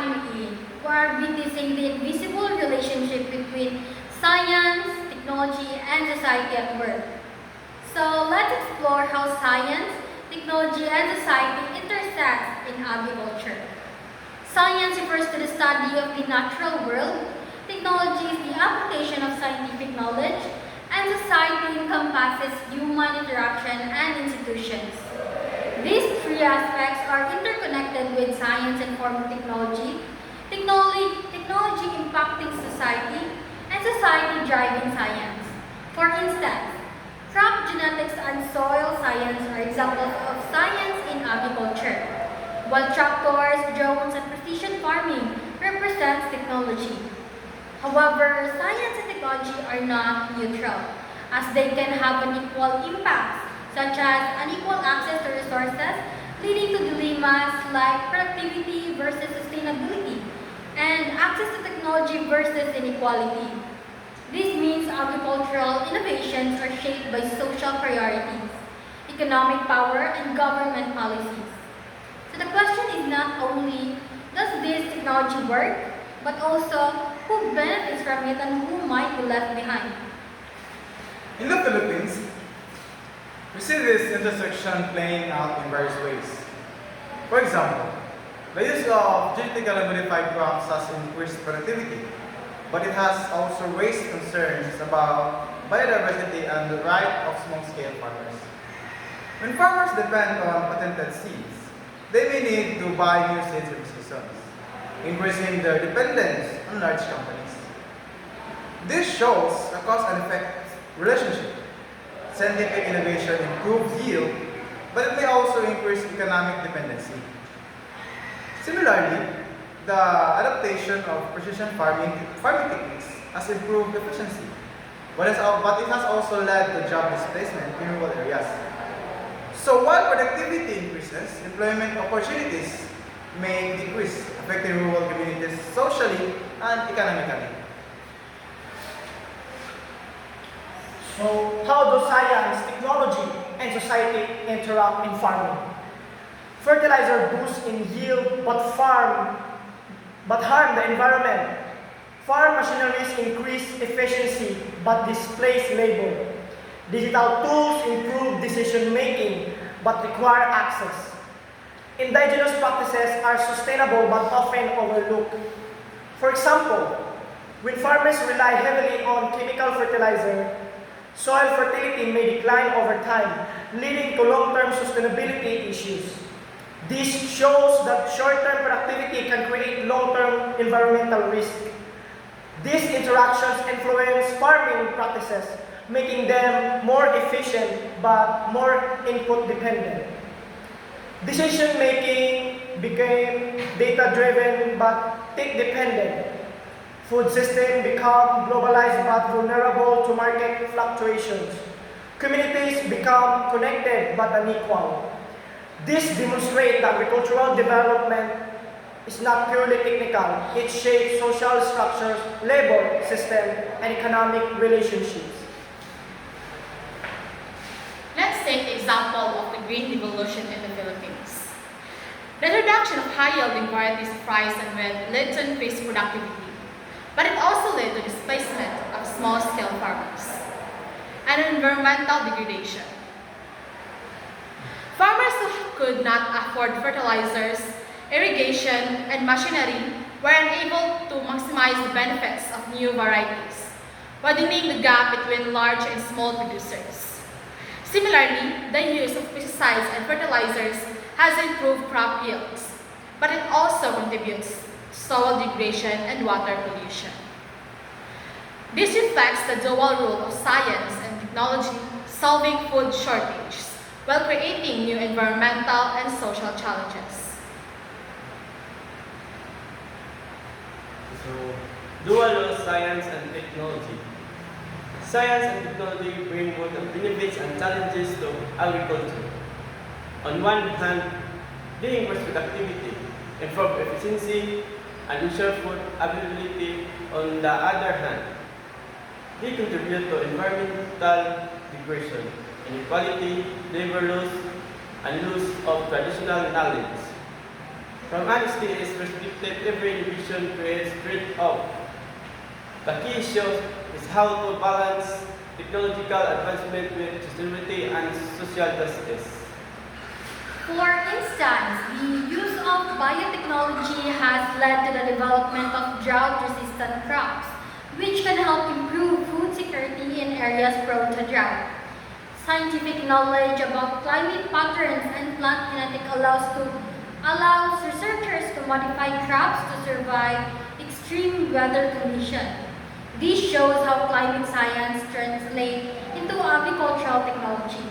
Economy in, we are witnessing the invisible relationship between science, technology, and society at work. So let's explore how science, technology, and society intersect in agriculture. Science refers to the study of the natural world, technology is the application of scientific knowledge, and society encompasses human interaction and institutions. These three aspects are interconnected with science informed technology, technology impacting society, and society driving science. For instance, crop genetics and soil science are examples of science in agriculture, while tractors, drones, and precision farming represents technology. However, science and technology are not neutral, as they can have unequal impacts, such as unequal access to resources, leading to dilemmas like productivity versus sustainability, and access to technology versus inequality. This means agricultural innovations are shaped by social priorities, economic power, and government policies. So the question is not only does this technology work, but also who benefits from it and who might be left behind. In the Philippines, we see this intersection playing out in various ways. For example, the use of genetically modified crops has increased productivity, but it has also raised concerns about biodiversity and the right of small-scale farmers. When farmers depend on patented seeds, they may need to buy new seeds every season, increasing their dependence on large companies. This shows a cause and effect relationship. Scientific innovation improves yield, but it may also increase economic dependency. Similarly, the adaptation of precision farming techniques has improved efficiency, but it has also led to job displacement in rural areas. So while productivity increases, employment opportunities may decrease, affecting rural communities socially and economically. So, how do science, technology, and society interact in farming? Fertilizer boosts in yield but harm the environment. Farm machineries increase efficiency but displace labor. Digital tools improve decision making but require access. Indigenous practices are sustainable but often overlooked. For example, when farmers rely heavily on chemical fertilizer, soil fertility may decline over time, leading to long-term sustainability issues. This shows that short-term productivity can create long-term environmental risk. These interactions influence farming practices, making them more efficient but more input dependent. Decision making became data-driven but tech-dependent. Food systems become globalized but vulnerable to market fluctuations. Communities become connected but unequal. This demonstrates that agricultural development is not purely technical. It shapes social structures, labor system, and economic relationships. Let's take the example of the green revolution in the Philippines. The introduction of high-yielding varieties of rice and wheat led to increased productivity, but it also led to displacement of small-scale farmers and environmental degradation. Farmers who could not afford fertilizers, irrigation, and machinery were unable to maximize the benefits of new varieties, widening the gap between large and small producers. Similarly, the use of pesticides and fertilizers has improved crop yields, but it also contributes to soil degradation and water pollution. This reflects the dual role of science and technology solving food shortages while creating new environmental and social challenges. So, dual role science and technology. Science and technology bring both the benefits and challenges to agriculture. On one hand, they increase productivity, improve efficiency, and ensure food availability. On the other hand, they contribute to environmental degradation, inequality, labor loss, and loss of traditional knowledge. From honesty is restricted, every division creates trade-off. The key issue is how to balance technological advancement with sustainability and social justice. For instance, the use of biotechnology has led to the development of drought-resistant crops, which can help improve food security in areas prone to drought. Scientific knowledge about climate patterns and plant genetics allows researchers to modify crops to survive extreme weather conditions. This shows how climate science translates into agricultural technology.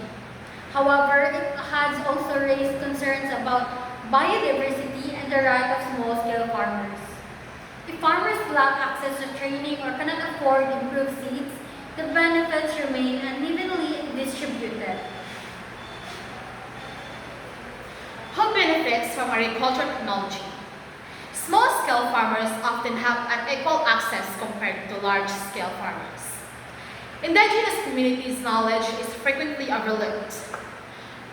However, it has also raised concerns about biodiversity and the right of small-scale farmers. If farmers lack access to training or cannot afford improved seeds, the benefits remain unevenly distributed. Who benefits from agricultural technology? Small-scale farmers often have unequal access compared to large-scale farmers. Indigenous communities' knowledge is frequently overlooked.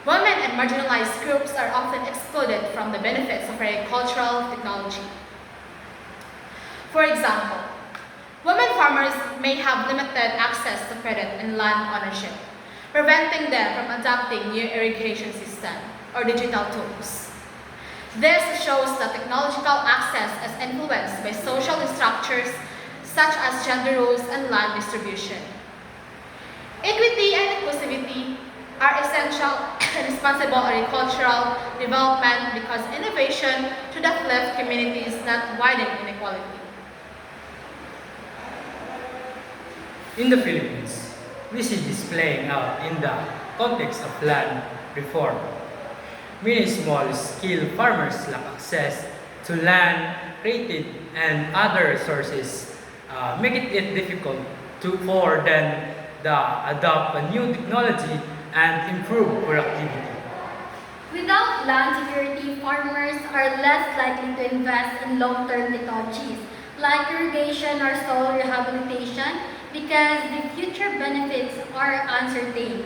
Women and marginalized groups are often excluded from the benefits of agricultural technology. For example, women farmers may have limited access to credit and land ownership, preventing them from adopting new irrigation systems or digital tools. This shows that technological access is influenced by social structures such as gender roles and land distribution. Equity and inclusivity are essential in responsible agricultural development because innovation should uplift communities, not widen inequality. In the Philippines, we see this playing out in the context of land reform. Many small-scale farmers lack access to land, credit, and other resources, making it difficult for them to adopt a new technology and improve productivity. Without land security, farmers are less likely to invest in long-term technologies like irrigation or soil rehabilitation because the future benefits are uncertain.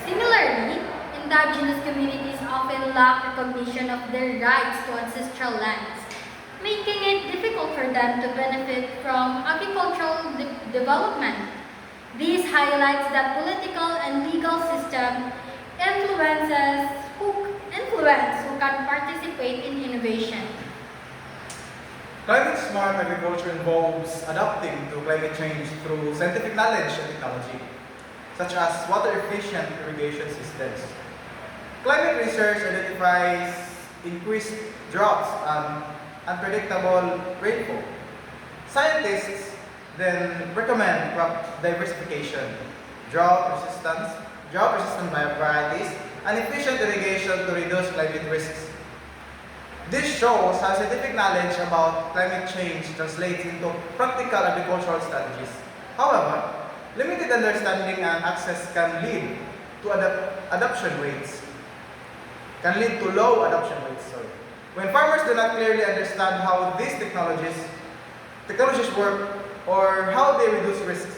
Similarly, indigenous communities often lack recognition of their rights to ancestral lands, making it difficult for them to benefit from agricultural development. This highlights that political and legal system influence who can participate in innovation. Climate smart agriculture involves adapting to climate change through scientific knowledge and technology, such as water efficient irrigation systems. Climate research identifies increased droughts and unpredictable rainfall. Scientists then recommend crop diversification, drought-resistant varieties, and efficient irrigation to reduce climate risks. This shows how scientific knowledge about climate change translates into practical agricultural strategies. However, limited understanding and access can lead to low adoption rates. When farmers do not clearly understand how these technologies work or how they reduce risks,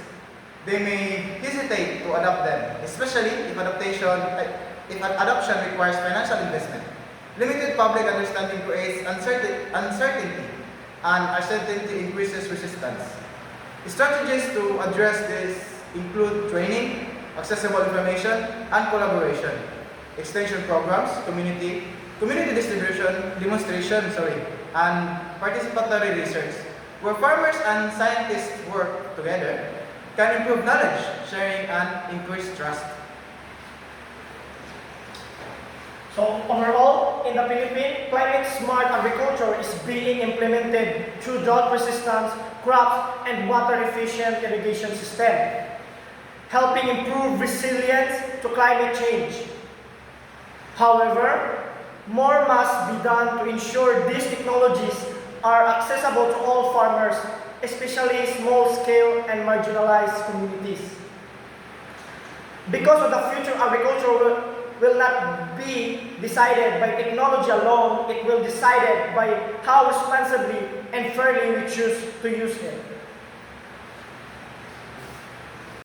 they may hesitate to adopt them, especially if adoption requires financial investment. Limited public understanding creates uncertainty, and uncertainty increases resistance. Strategies to address this include training, accessible information, and collaboration, extension programs, community demonstration, and participatory research, where farmers and scientists work together, can improve knowledge sharing and increase trust. So overall, in the Philippines, climate-smart agriculture is being implemented through drought-resistant crops and water-efficient irrigation system, helping improve resilience to climate change. However, more must be done to ensure these technologies are accessible to all farmers, especially small-scale and marginalized communities. Because of the future agriculture will not be decided by technology alone, it will be decided by how responsibly and fairly we choose to use it.